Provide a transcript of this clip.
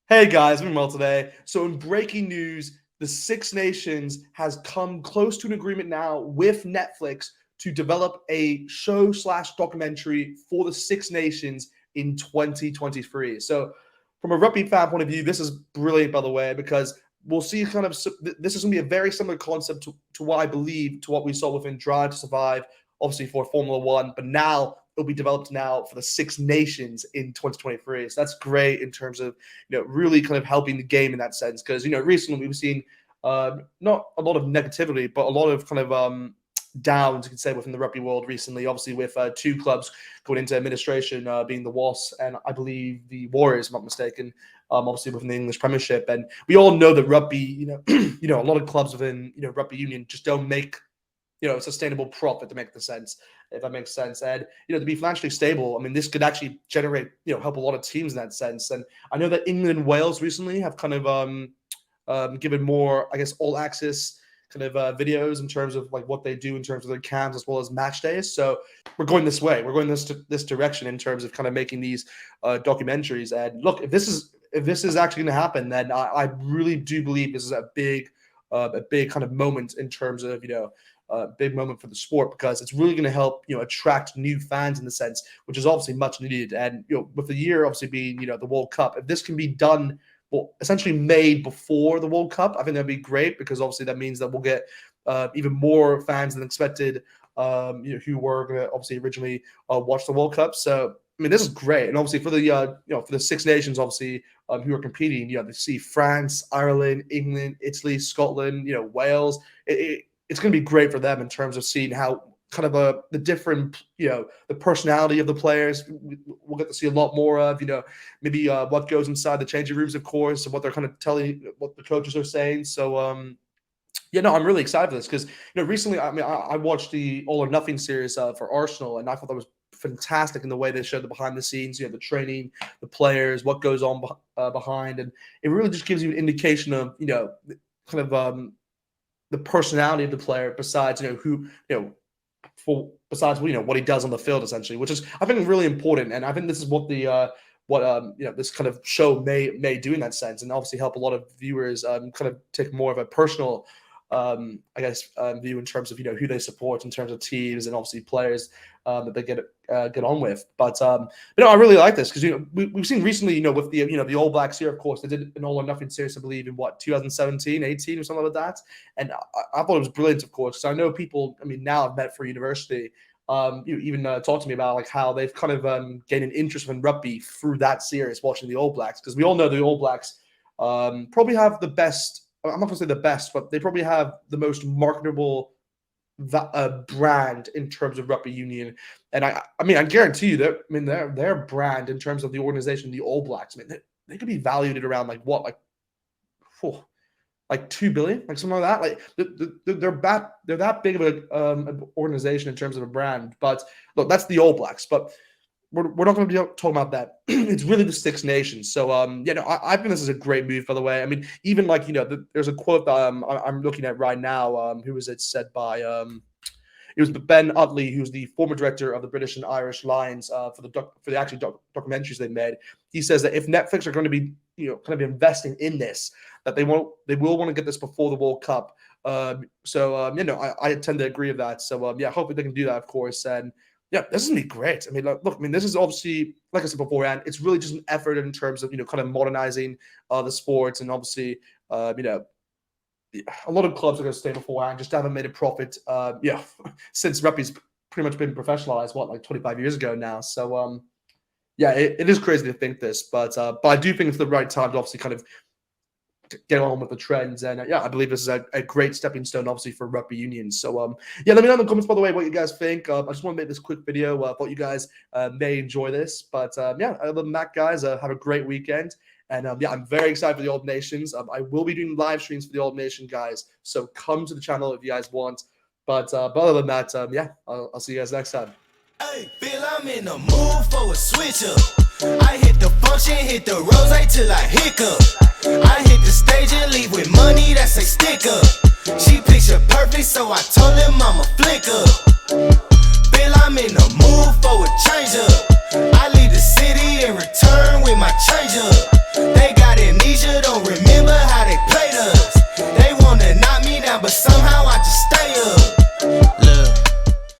Hey guys, I'm well today. So in breaking news, the Six Nations has come close to an agreement now with Netflix to develop a show slash documentary for the Six Nations in 2023. So from a rugby fan point of view, this is brilliant, by the way, because we'll see this is going to be a very similar concept to what I believe to what we saw within Drive to Survive, obviously for Formula One, but now it'll be developed now for the Six Nations in 2023. So that's great in terms of really kind of helping the game in that sense. Because recently we've seen not a lot of negativity, but a lot of kind of downs, you could say, within the rugby world recently. Obviously, with two clubs going into administration, being the Wasps and I believe the Warriors, if I'm not mistaken. Obviously within the English Premiership, and we all know that rugby, a lot of clubs within rugby union just don't make sustainable profit to make the sense, if that makes sense. And, to be financially stable, I mean, this could actually generate, help a lot of teams in that sense. And I know that England and Wales recently have kind of given more, I guess, all access kind of videos in terms of like what they do in terms of their camps as well as match days. So we're going this way. We're going this direction in terms of kind of making these documentaries. And look, if this is actually going to happen, then I really do believe this is a big kind of moment in terms of big moment for the sport, because it's really going to help attract new fans in the sense, which is obviously much needed. And with the year obviously being the World Cup, if this can be done, well, essentially made before the World Cup, I think that'd be great, because obviously that means that we'll get even more fans than expected, who were going to obviously originally watch the World Cup. So I mean, this is great. And obviously for the for the Six Nations, obviously who are competing, they see France, Ireland, England, Italy, Scotland, Wales. It's going to be great for them in terms of seeing how kind of the different, the personality of the players. We'll get to see a lot more of, maybe what goes inside the changing rooms, of course, and what they're kind of telling, what the coaches are saying. So, I'm really excited for this because, recently, I mean, I watched the All or Nothing series for Arsenal, and I thought that was fantastic in the way they showed the behind the scenes, the training, the players, what goes on behind, and it really just gives you an indication of, kind of the personality of the player besides, who, besides, what he does on the field, essentially, which is, I think, really important. And I think this is what this kind of show may do in that sense, and obviously help a lot of viewers kind of take more of a personal view in terms of who they support in terms of teams and obviously players that they get on with. But I really like this because we've seen recently with the All Blacks here, of course, they did an All or Nothing series, I believe, in 2017, 18 or something like that, and I thought it was brilliant, of course, because I know people. I mean, now I've met for university. You even talk to me about like how they've kind of gained an interest in rugby through that series, watching the All Blacks, because we all know the All Blacks probably have the best. I'm not going to say the best, but they probably have the most marketable brand in terms of rugby union. And I mean, I guarantee you that, I mean, their brand in terms of the organization, the All Blacks, I mean, they could be valued at around like 2 billion, like something like that. Like they're that big of an organization in terms of a brand. But look, that's the All Blacks. But we're not going to be talking about that. It's really the Six Nations. So, I think this is a great move, by the way. I mean, even like, there's a quote that I'm looking at right now. Who was it said by? It was Ben Utley, who's the former director of the British and Irish Lions for the actual documentaries they made. He says that if Netflix are going to be, kind of investing in this, that they will want to get this before the World Cup. I tend to agree with that. So, hopefully they can do that, of course. And yeah, this is going to be great. I mean, look, I mean, this is obviously, like I said beforehand, it's really just an effort in terms of, kind of modernizing the sports. And obviously, a lot of clubs are going to stay beforehand, just haven't made a profit, since rugby's pretty much been professionalized, like 25 years ago now. So, it is crazy to think this, but I do think it's the right time to obviously kind of get on with the trends. And I believe this is a great stepping stone, obviously, for rugby union. So let me know in the comments, by the way, what you guys think. I just want to make this quick video. I thought you guys may enjoy this. But other than that, guys, have a great weekend. And I'm very excited for the Old Nations. I will be doing live streams for the Old Nation, guys, so come to the channel if you guys want. But other than that, I'll see you guys next time. Hey, Bill, I'm in the mood for a switch up. I hit the function, hit the rose till I hiccup.